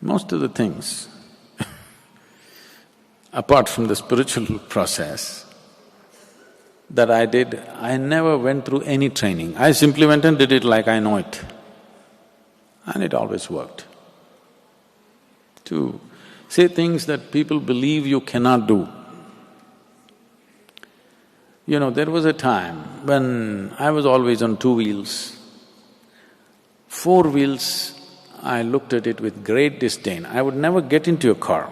Most of the things, apart from the spiritual process that I did, I never went through any training. I simply went and did it like I know it. And it always worked. To say things that people believe you cannot do. You know, there was a time when I was always on 2 wheels. 4 wheels, I looked at it with great disdain. I would never get into a car.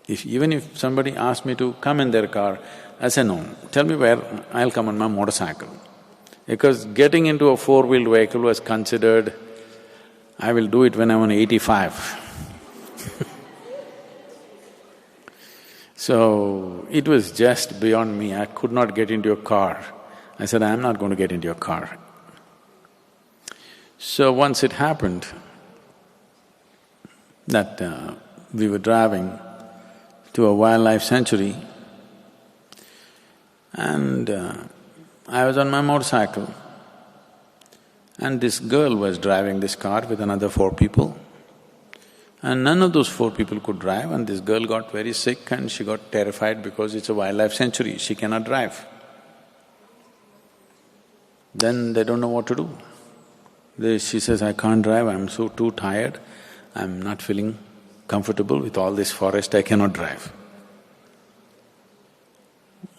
Even if somebody asked me to come in their car, I say, no, tell me where, I'll come on my motorcycle. Because getting into a 4-wheeled vehicle was considered, I will do it when I'm 85. So, it was just beyond me, I could not get into a car. I said, I'm not going to get into a car. So once it happened that we were driving to a wildlife sanctuary and I was on my motorcycle and this girl was driving this car with another 4 people. And none of those 4 people could drive and this girl got very sick and she got terrified because it's a wildlife sanctuary, she cannot drive. Then they don't know what to do. She says, I can't drive, I'm so too tired, I'm not feeling comfortable with all this forest, I cannot drive.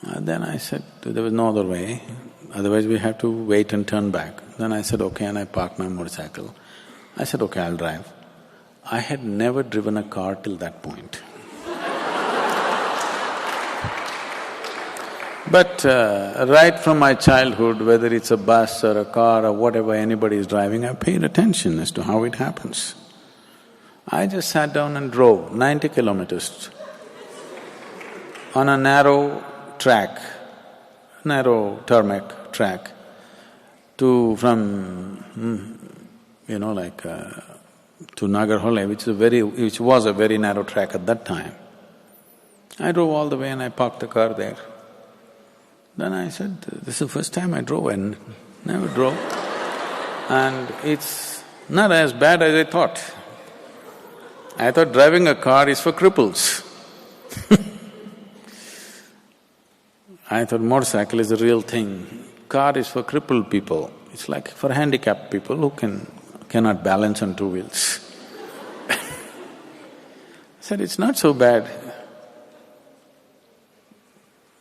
And then I said, there was no other way, otherwise we have to wait and turn back. Then I said, okay, and I parked my motorcycle. I said, okay, I'll drive. I had never driven a car till that point. But right from my childhood, whether it's a bus or a car or whatever anybody is driving, I paid attention as to how it happens. I just sat down and drove 90 kilometers on a narrow track, narrow tarmac track from, to Nagarhole, which was a very narrow track at that time. I drove all the way and I parked the car there. Then I said, this is the first time I drove and never drove. And it's not as bad as I thought. I thought driving a car is for cripples. I thought motorcycle is the real thing. Car is for crippled people. It's like for handicapped people who cannot balance on 2 wheels. I said, it's not so bad.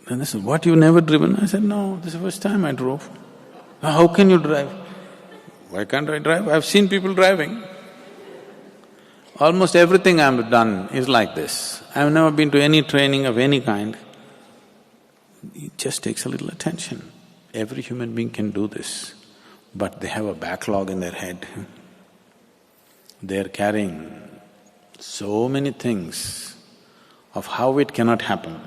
And they said, what, you've never driven? I said, no, this is the first time I drove. How can you drive? Why can't I drive? I've seen people driving. Almost everything I've done is like this. I've never been to any training of any kind. It just takes a little attention. Every human being can do this, but they have a backlog in their head. They're carrying so many things of how it cannot happen.